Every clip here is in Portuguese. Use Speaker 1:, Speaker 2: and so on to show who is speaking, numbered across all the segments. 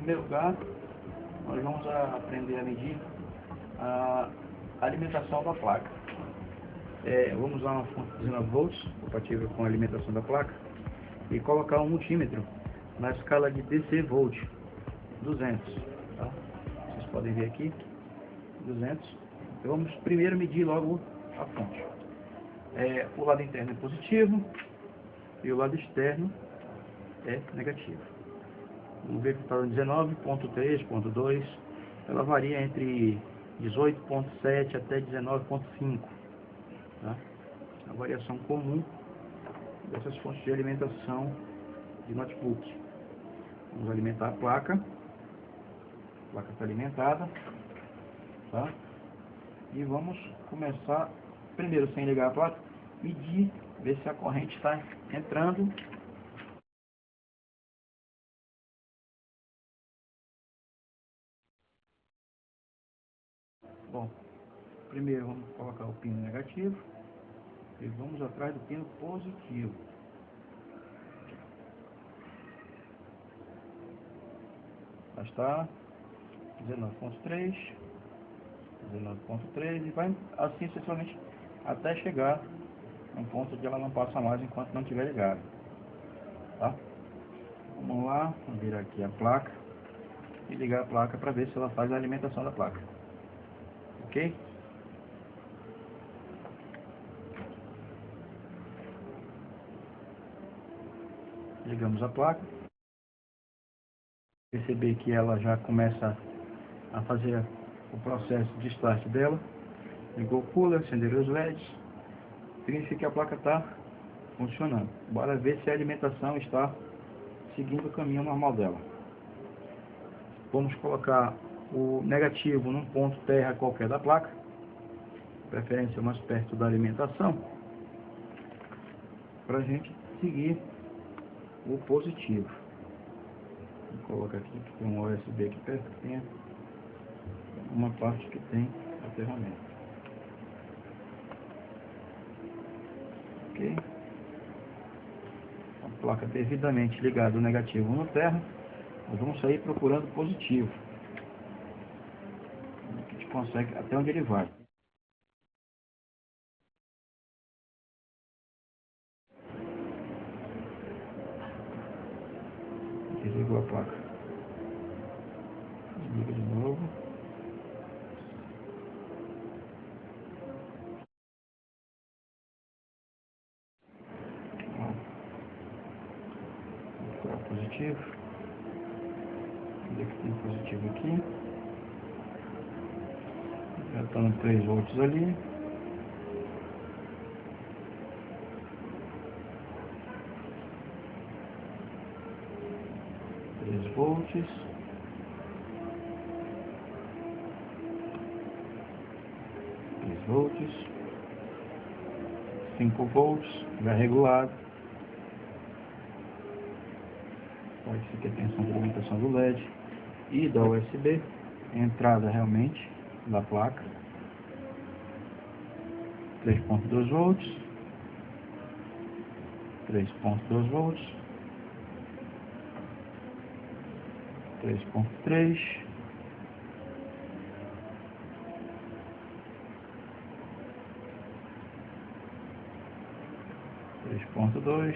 Speaker 1: primeiro lugar, nós vamos aprender a medir a alimentação da placa. Vamos usar uma fonte de 19 volts, compatível com a alimentação da placa, e colocar um multímetro na escala de DC volt, 200. Tá? Vocês podem ver aqui, 200. Então vamos primeiro medir logo a fonte. O lado interno é positivo e o lado externo é negativo. Vamos ver que está 19.3.2, ela varia entre 18.7 até 19.5. Tá? A variação comum dessas fontes de alimentação de notebook. Vamos alimentar a placa. A placa está alimentada. Tá? E vamos começar, primeiro sem ligar a placa, medir, ver se a corrente está entrando. Bom, primeiro vamos colocar o pino negativo e vamos atrás do pino positivo. Já está 19.3, 19.3 e vai assim sucessivamente até chegar a um ponto de ela não passa mais enquanto não estiver ligada. Tá? Vamos lá, vamos virar aqui a placa e ligar a placa para ver se ela faz a alimentação da placa. Ok? Ligamos a placa. Perceber que ela já começa a fazer o processo de start dela. Ligou o cooler, acenderam os LEDs. Significa que a placa está funcionando. Bora ver se a alimentação está seguindo o caminho normal dela. Vamos colocar o negativo num ponto terra qualquer da placa, preferência mais perto da alimentação, para a gente seguir o positivo. Vou colocar aqui que tem um USB aqui perto, que tem uma parte que tem a ferramenta. Ok? A placa devidamente ligada o negativo no terra, nós vamos sair procurando positivo. A gente consegue até onde ele vai. Desligou a placa. Desliga de novo. Vou procurar positivo. Onde é que tem positivo aqui? Já está no 3 volts ali. Volts, 3 volts, 5 volts, já regulado. Pode ser que a tensão de alimentação do LED e da USB, entrada realmente da placa, 3.2 volts, 3.2 volts, 3.3, 3.2,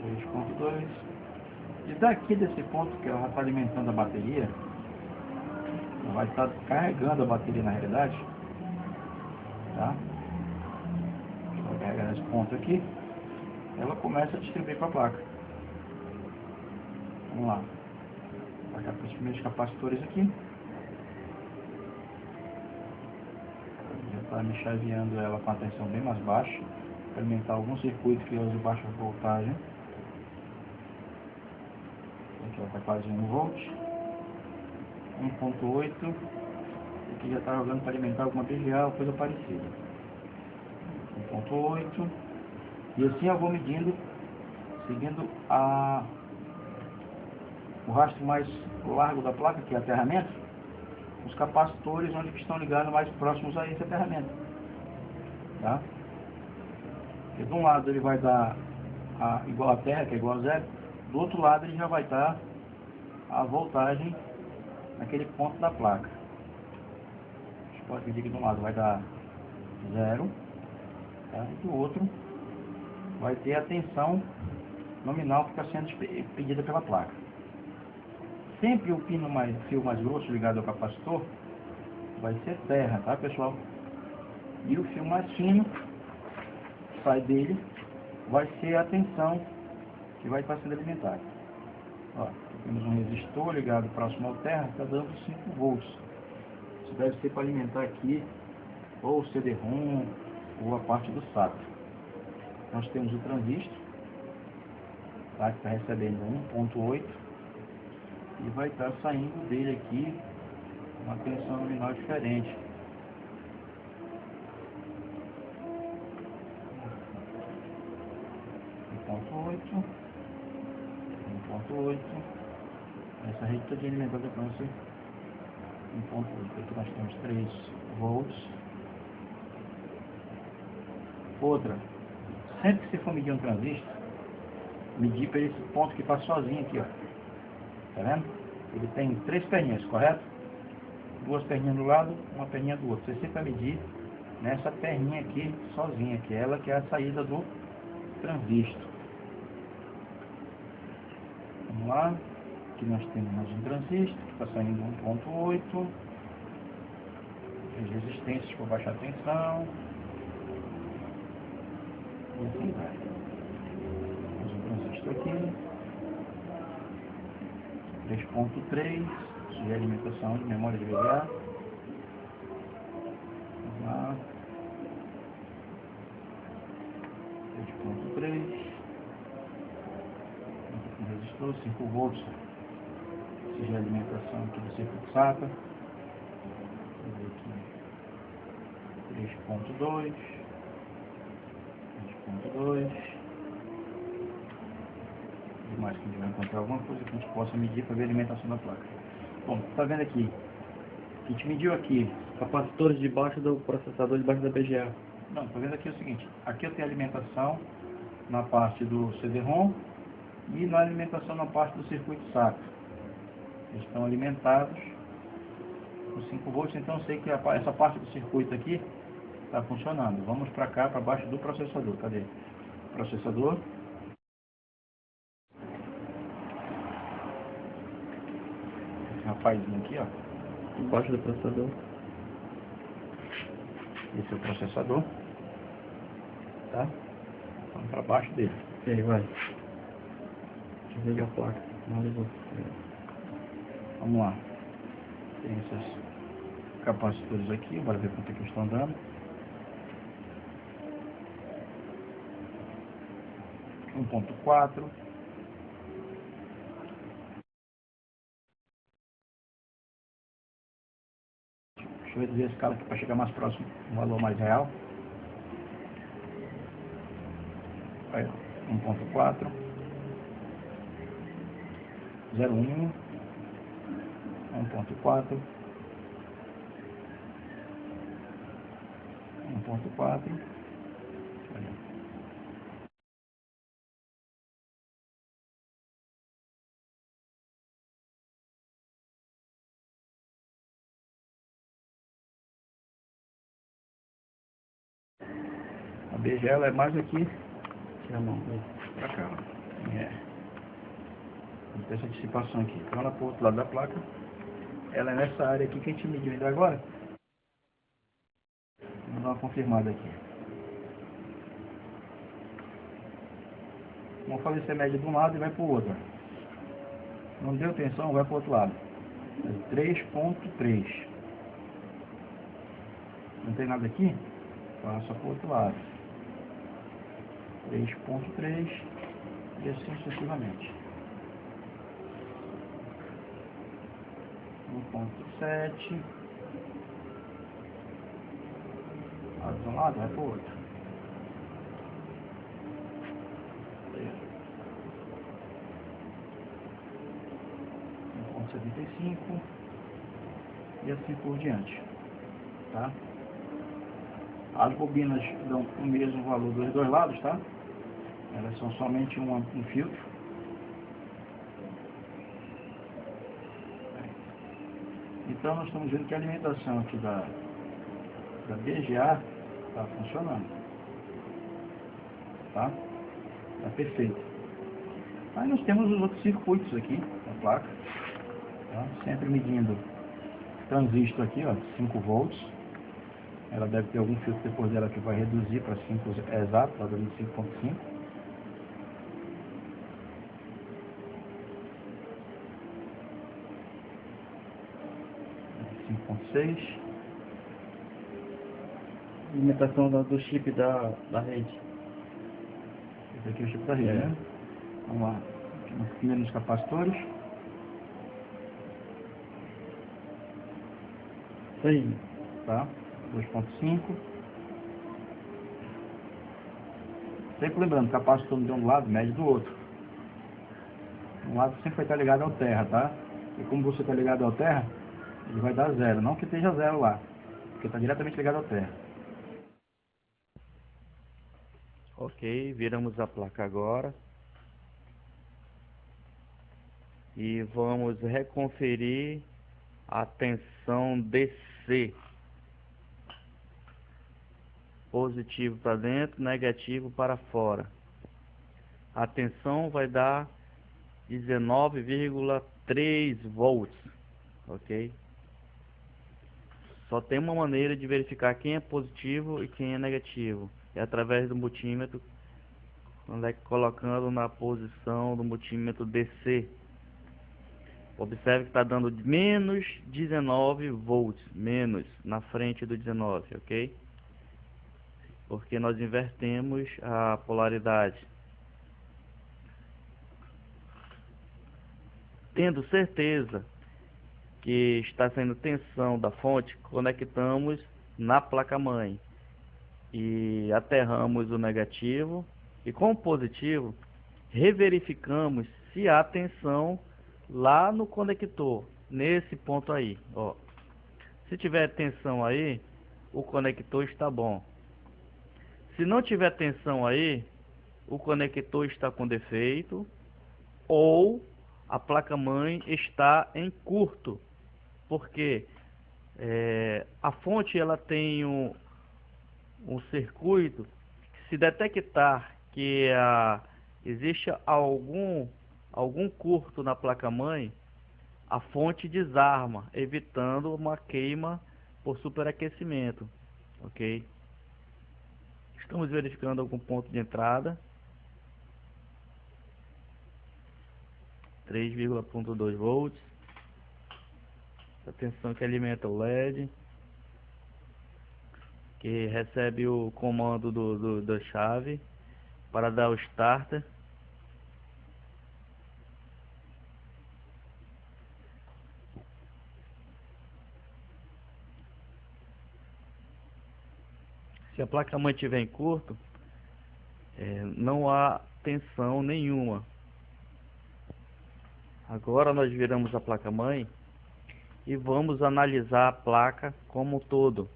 Speaker 1: 3.2, e daqui desse ponto que ela já está alimentando a bateria, ela vai estar carregando a bateria na realidade, tá? Vou carregar nesse ponto aqui. Ela começa a distribuir para a placa. Vamos lá. Vou colocar os primeiros capacitores aqui. Já está me chaveando ela com a tensão bem mais baixa, para alimentar algum circuito que use baixa voltagem. Aqui ela está quase 1 volt. 1.8. Aqui já está jogando para alimentar alguma BGA ou coisa parecida. 1.8. E assim eu vou medindo, seguindo o rastro mais largo da placa, que é aterramento, os capacitores onde estão ligados mais próximos a esse aterramento. Tá? E de um lado ele vai dar igual a terra, que é igual a zero, do outro lado ele já vai estar a voltagem naquele ponto da placa. A gente pode medir que de um lado vai dar 0, tá? E do outro vai ter a tensão nominal que está sendo pedida pela placa. Sempre o fio mais grosso ligado ao capacitor vai ser terra, tá, pessoal? E o fio mais fino que sai dele vai ser a tensão que vai estar sendo alimentada. Ó, temos um resistor ligado próximo ao terra, está dando 5 volts. Isso deve ser para alimentar aqui ou o CD-ROM ou a parte do SATA. Nós temos o transistor, tá, que está recebendo 1.8 e vai estar saindo dele aqui uma tensão nominal diferente. .8, 1.8, essa rede toda alimentada com esse 1.8. Aqui nós temos 3 volts. Outra, sempre que você for medir um transistor, medir para esse ponto que está sozinho aqui, ó. Tá vendo? Ele tem 3 perninhas, correto? 2 perninhas do lado, uma perninha do outro. Você sempre vai medir nessa perninha aqui sozinha, que é ela que é a saída do transistor. Vamos lá, aqui nós temos mais um transistor que está saindo 1.8, as resistências para baixar a tensão, e assim vai. Mais um transistor aqui, 3.3, isso é alimentação de memória de VGA. Vamos lá, 3.3. Resistor, 5 volts, seja a alimentação aqui do circuito SATA. Vamos ver aqui, 3.2, 3.2. E mais que a gente vai encontrar alguma coisa que a gente possa medir para ver a alimentação da placa. Bom, está vendo aqui, a gente mediu aqui capacitores debaixo do processador, debaixo da BGA. Não, está vendo aqui o seguinte, aqui eu tenho alimentação na parte do CD-ROM e na alimentação na parte do circuito SATA. Eles estão alimentados com 5 volts, então eu sei que essa parte do circuito aqui está funcionando. Vamos para cá, para baixo do processador. Cadê? Processador. Esse rapazinho aqui, ó. Embaixo do processador. Esse é o processador. Tá? Vamos para baixo dele. E aí, vai. Deixa eu ver a placa. Vamos lá. Tem esses capacitores aqui. Bora ver quanto é que eles estão dando. 1.4. Deixa eu reduzir esse cara aqui para chegar mais próximo, um valor mais real. Aí, 1.4, 0.1, 1.4, 1.4. A BGA ela é mais aqui, tira a mão pra cá, tem essa dissipação aqui. Então ela para o outro lado da placa, ela é nessa área aqui que a gente mediu ainda agora. Vamos dar uma confirmada aqui. Vamos fazer essa média de um lado e vai para o outro. Não deu tensão, vai para o outro lado. 3.3. Não tem nada aqui? Passa para o outro lado. 3.3 e assim sucessivamente. 1.7. Vai para um lado, vai para o outro. 1.75 e assim por diante, tá? As bobinas dão o mesmo valor dos dois lados, tá? Elas são somente um filtro. Então nós estamos vendo que a alimentação aqui da BGA está funcionando. Tá? Está perfeito. Aí nós temos os outros circuitos aqui da placa. Tá? Sempre medindo transistor aqui, ó, 5 volts. Ela deve ter algum filtro depois dela que vai reduzir para 5 exato, está dando 5.5.
Speaker 2: Alimentação do chip da rede.
Speaker 1: Esse aqui é o chip da rede, né? Vamos lá. Primeiro nos capacitores.
Speaker 2: Isso aí.
Speaker 1: Tá? 2.5. Sempre lembrando, capacitor de um lado, médio do outro. Um lado sempre vai estar ligado ao terra, tá? E como você está ligado ao terra, ele vai dar zero. Não que esteja zero lá, porque está diretamente ligado ao terra.
Speaker 2: Ok, viramos a placa agora. E vamos reconferir a tensão DC. Positivo para dentro, negativo para fora. A tensão vai dar 19,3 volts. Ok? Só tem uma maneira de verificar quem é positivo e quem é negativo. É através do multímetro, colocando na posição do multímetro DC. Observe que está dando menos 19 volts, menos na frente do 19, ok? Porque nós invertemos a polaridade. Tendo certeza que está saindo tensão da fonte, conectamos na placa-mãe e aterramos o negativo, e com o positivo reverificamos se há tensão lá no conector, nesse ponto aí, ó. Se tiver tensão aí, o conector está bom. Se não tiver tensão aí, o conector está com defeito ou a placa-mãe está em curto, porque a fonte ela tem um circuito que, se detectar que existe algum curto na placa-mãe, a fonte desarma, evitando uma queima por superaquecimento, ok? Estamos verificando algum ponto de entrada. 3,2 volts. A tensão que alimenta o LED, que recebe o comando da chave para dar o starter. Se a placa-mãe estiver em curto, não há tensão nenhuma. Agora nós viramos a placa-mãe e vamos analisar a placa como um todo.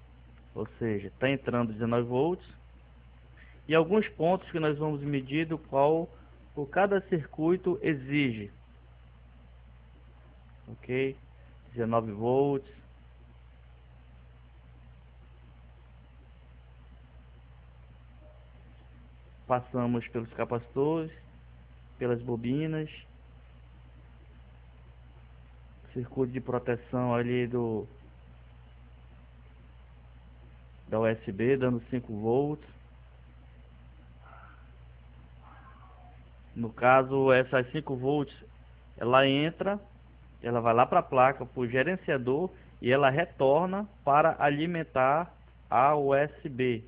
Speaker 2: Ou seja, está entrando 19 volts e alguns pontos que nós vamos medir do qual cada circuito exige. Ok? 19 volts. Passamos pelos capacitores, pelas bobinas, circuito de proteção ali da USB, dando 5 volts. No caso, essas 5 volts, ela entra, ela vai lá para a placa, para o gerenciador, e ela retorna para alimentar a USB.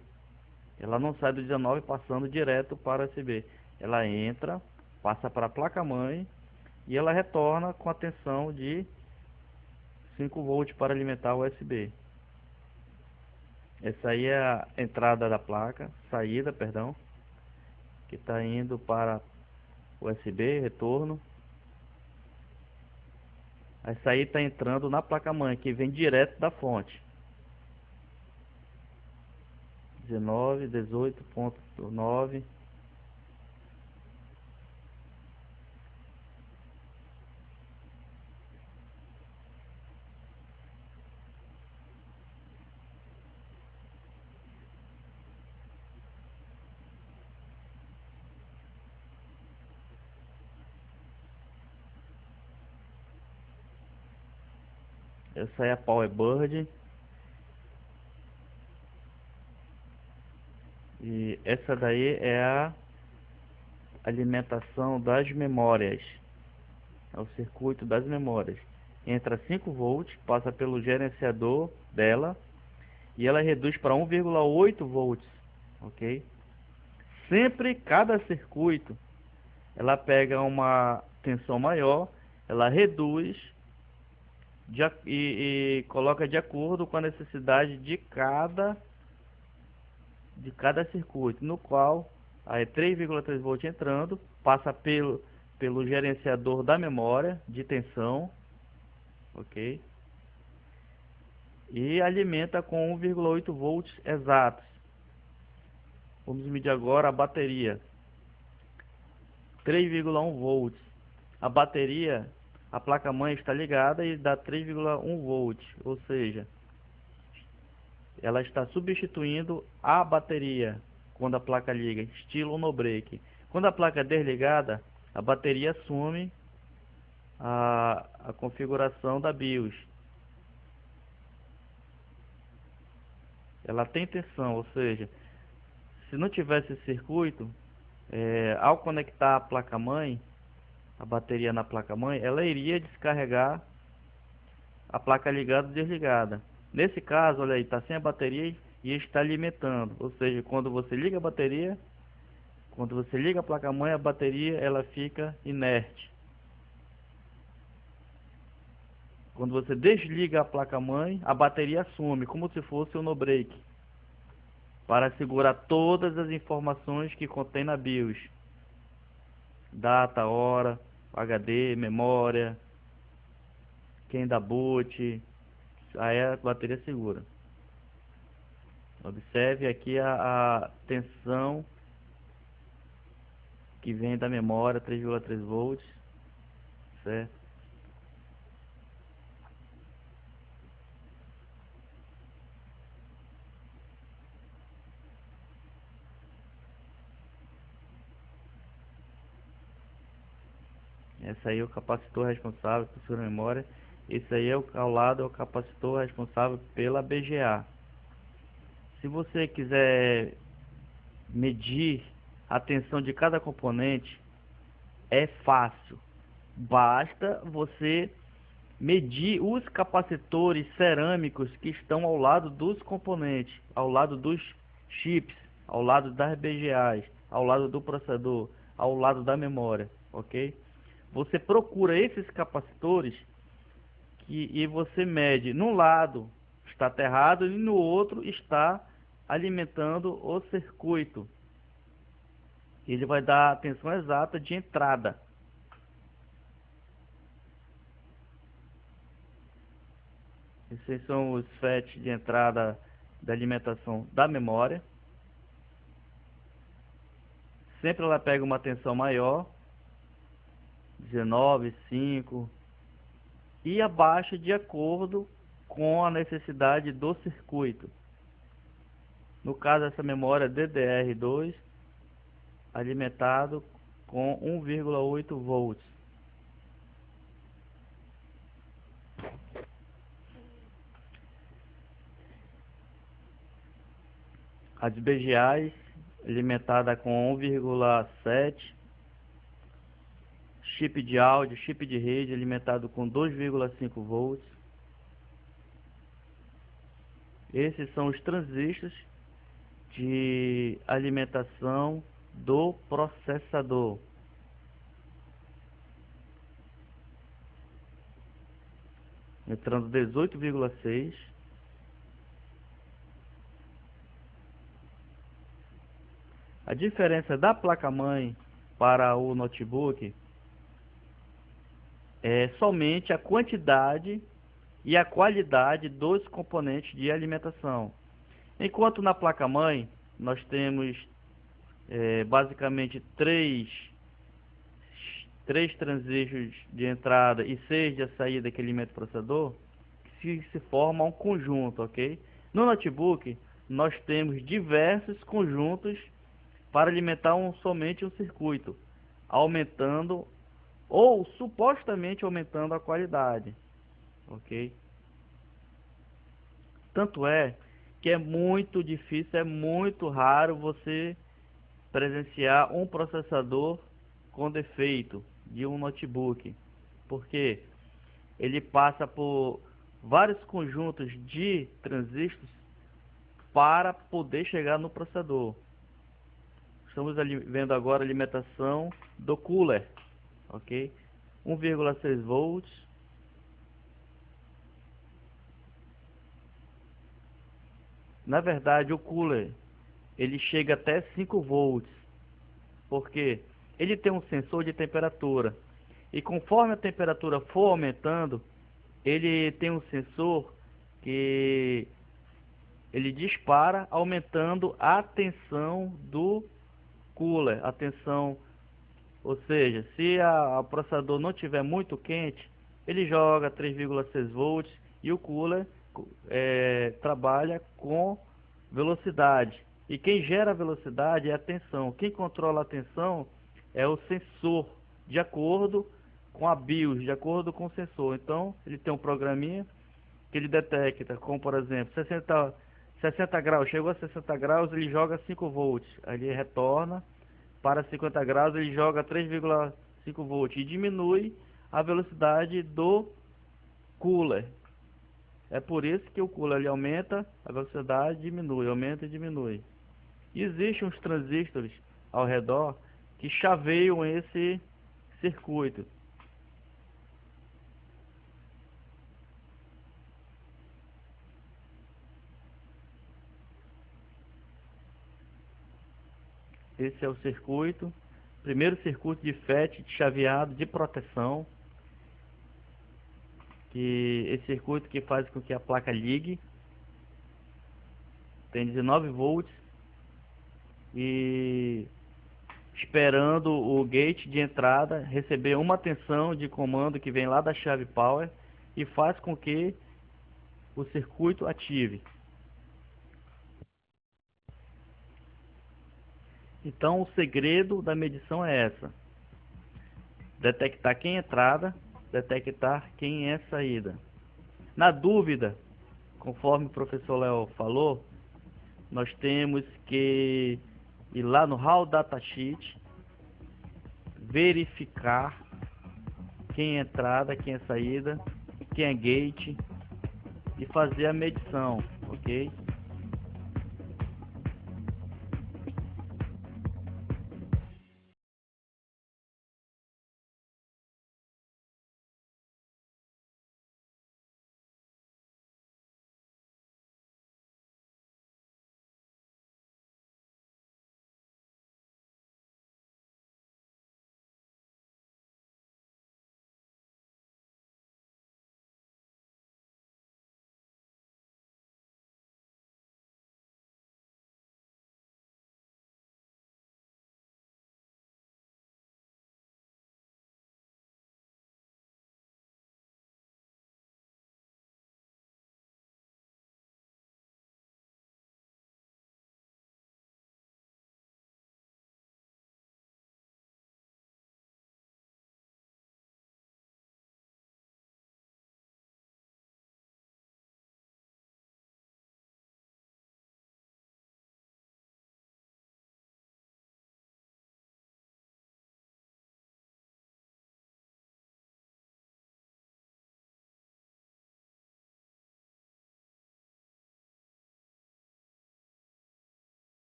Speaker 2: Ela não sai do 19 passando direto para a USB. Ela entra, passa para a placa-mãe e ela retorna com a tensão de 5 volts para alimentar o USB. Essa aí é a entrada da placa, saída, perdão, que está indo para USB, retorno. Essa aí está entrando na placa-mãe, que vem direto da fonte. 19, 18.9. Essa é a PowerBird. E essa daí é a alimentação das memórias. É o circuito das memórias. Entra 5 volts, passa pelo gerenciador dela e ela reduz para 1,8 volts, ok? Sempre cada circuito ela pega uma tensão maior, ela reduz e coloca de acordo com a necessidade de cada circuito, no qual aí 3,3 volts entrando, passa pelo gerenciador da memória de tensão, ok? E alimenta com 1,8 volts exatos. Vamos medir agora a bateria. 3,1 volts. A bateria, a placa-mãe está ligada e dá 3,1 volts, ou seja, ela está substituindo a bateria quando a placa liga, estilo no break. Quando a placa é desligada, a bateria assume a configuração da BIOS. Ela tem tensão, ou seja, se não tivesse esse circuito, ao conectar a placa-mãe, a bateria na placa-mãe, ela iria descarregar a placa ligada ou desligada. Nesse caso, olha aí, está sem a bateria e está alimentando. Ou seja, quando você liga a bateria, quando você liga a placa-mãe, a bateria ela fica inerte. Quando você desliga a placa-mãe, a bateria assume, como se fosse um no-break, para segurar todas as informações que contém na BIOS. Data, hora, HD, memória, quem dá boot, aí a bateria segura. Observe aqui a tensão que vem da memória, 3,3 volts, certo? Esse aí é o capacitor responsável por sua memória. Esse aí ao lado é o capacitor responsável pela BGA. Se você quiser medir a tensão de cada componente, é fácil. Basta você medir os capacitores cerâmicos que estão ao lado dos componentes, ao lado dos chips, ao lado das BGAs, ao lado do processador, ao lado da memória, ok? Você procura esses capacitores e você mede. Num lado está aterrado e no outro está alimentando o circuito. Ele vai dar a tensão exata de entrada. Esses são os FET de entrada da alimentação da memória. Sempre ela pega uma tensão maior, 19,5, e abaixa de acordo com a necessidade do circuito. No caso, essa memória DDR2 alimentado com 1,8 volts. As BGAs alimentada com 1,7, chip de áudio, chip de rede alimentado com 2,5 volts. Esses são os transistores de alimentação do processador. Entrando 18,6. A diferença da placa-mãe para o notebook é somente a quantidade e a qualidade dos componentes de alimentação. Enquanto na placa-mãe nós temos basicamente três transistores de entrada e 6 de saída que alimenta o processador, que se forma um conjunto, ok? No notebook nós temos diversos conjuntos para alimentar somente um circuito, aumentando ou supostamente aumentando a qualidade, ok? Tanto é que é muito difícil, é muito raro você presenciar um processador com defeito de um notebook, porque ele passa por vários conjuntos de transistores para poder chegar no processador. Estamos vendo agora a alimentação do cooler, ok? 1,6 volts. Na verdade, o cooler ele chega até 5 volts, porque ele tem um sensor de temperatura e conforme a temperatura for aumentando, ele tem um sensor que ele dispara aumentando a tensão do cooler, a tensão, ou seja, se o processador não tiver muito quente, ele joga 3,6 volts e o cooler trabalha com velocidade. E quem gera velocidade é a tensão. Quem controla a tensão é o sensor, de acordo com a BIOS, de acordo com o sensor. Então, ele tem um programinha que ele detecta, como por exemplo, 60 graus, chegou a 60 graus, ele joga 5 volts. Aí ele retorna para 50 graus, ele joga 3,5 volts e diminui a velocidade do cooler. É por isso que o cooler ele aumenta a velocidade, diminui, aumenta e diminui. E existem uns transistores ao redor que chaveiam esse circuito. Esse é o circuito, primeiro circuito de FET de chaveado de proteção. Que esse circuito que faz com que a placa ligue. Tem 19 volts e esperando o gate de entrada receber uma tensão de comando que vem lá da chave power e faz com que o circuito ative. Então o segredo da medição é essa: detectar quem é entrada, detectar quem é saída. Na dúvida, conforme o professor Léo falou, nós temos que ir lá no Raw Datasheet, verificar quem é entrada, quem é saída, quem é gate e fazer a medição, ok?